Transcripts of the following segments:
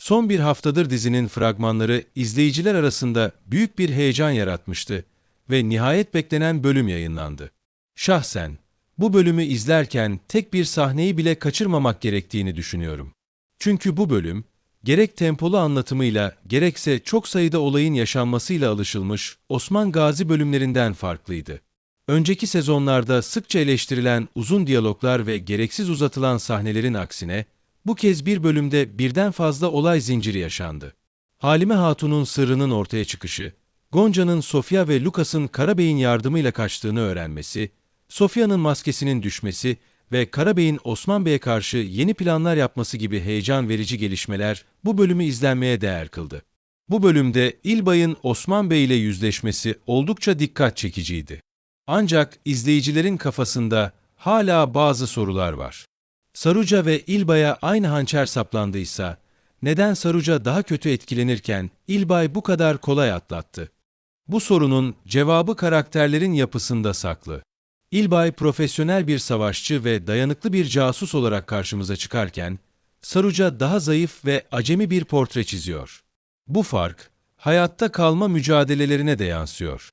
Son bir haftadır dizinin fragmanları izleyiciler arasında büyük bir heyecan yaratmıştı ve nihayet beklenen bölüm yayınlandı. Şahsen bu bölümü izlerken tek bir sahneyi bile kaçırmamak gerektiğini düşünüyorum. Çünkü bu bölüm gerek tempolu anlatımıyla gerekse çok sayıda olayın yaşanmasıyla alışılmış Osman Gazi bölümlerinden farklıydı. Önceki sezonlarda sıkça eleştirilen uzun diyaloglar ve gereksiz uzatılan sahnelerin aksine bu kez bir bölümde birden fazla olay zinciri yaşandı. Halime Hatun'un sırrının ortaya çıkışı, Gonca'nın Sofya ve Lucas'ın Karabey'in yardımıyla kaçtığını öğrenmesi, Sofya'nın maskesinin düşmesi ve Karabey'in Osman Bey'e karşı yeni planlar yapması gibi heyecan verici gelişmeler bu bölümü izlenmeye değer kıldı. Bu bölümde İlbay'ın Osman Bey ile yüzleşmesi oldukça dikkat çekiciydi. Ancak izleyicilerin kafasında hala bazı sorular var. Saruca ve İlbay'a aynı hançer saplandıysa, neden Saruca daha kötü etkilenirken İlbay bu kadar kolay atlattı? Bu sorunun cevabı karakterlerin yapısında saklı. İlbay profesyonel bir savaşçı ve dayanıklı bir casus olarak karşımıza çıkarken, Saruca daha zayıf ve acemi bir portre çiziyor. Bu fark, hayatta kalma mücadelelerine de yansıyor.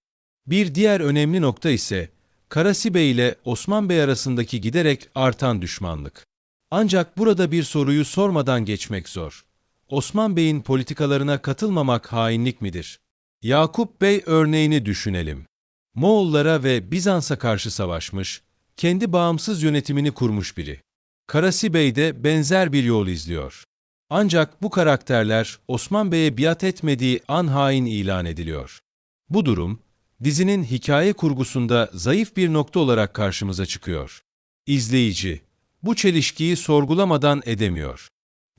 Bir diğer önemli nokta ise, Karasibe ile Osman Bey arasındaki giderek artan düşmanlık. Ancak burada bir soruyu sormadan geçmek zor. Osman Bey'in politikalarına katılmamak hainlik midir? Yakup Bey örneğini düşünelim. Moğollara ve Bizans'a karşı savaşmış, kendi bağımsız yönetimini kurmuş biri. Karasibey de benzer bir yol izliyor. Ancak bu karakterler Osman Bey'e biat etmediği an hain ilan ediliyor. Bu durum, dizinin hikaye kurgusunda zayıf bir nokta olarak karşımıza çıkıyor. İzleyici, bu çelişkiyi sorgulamadan edemiyor.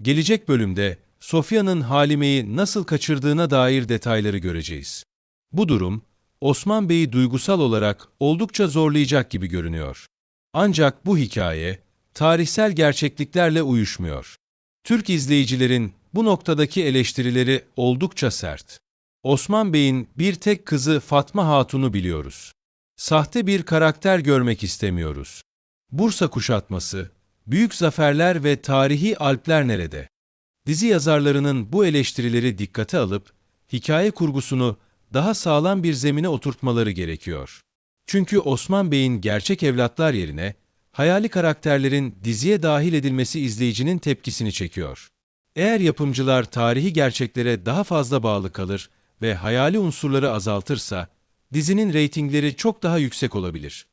Gelecek bölümde Sofya'nın Halime'yi nasıl kaçırdığına dair detayları göreceğiz. Bu durum, Osman Bey'i duygusal olarak oldukça zorlayacak gibi görünüyor. Ancak bu hikaye, tarihsel gerçekliklerle uyuşmuyor. Türk izleyicilerin bu noktadaki eleştirileri oldukça sert. Osman Bey'in bir tek kızı Fatma Hatun'u biliyoruz. Sahte bir karakter görmek istemiyoruz. Bursa kuşatması, büyük zaferler ve tarihi Alpler nerede? Dizi yazarlarının bu eleştirileri dikkate alıp, hikaye kurgusunu daha sağlam bir zemine oturtmaları gerekiyor. Çünkü Osman Bey'in gerçek evlatlar yerine, hayali karakterlerin diziye dahil edilmesi izleyicinin tepkisini çekiyor. Eğer yapımcılar tarihi gerçeklere daha fazla bağlı kalır ve hayali unsurları azaltırsa, dizinin reytingleri çok daha yüksek olabilir.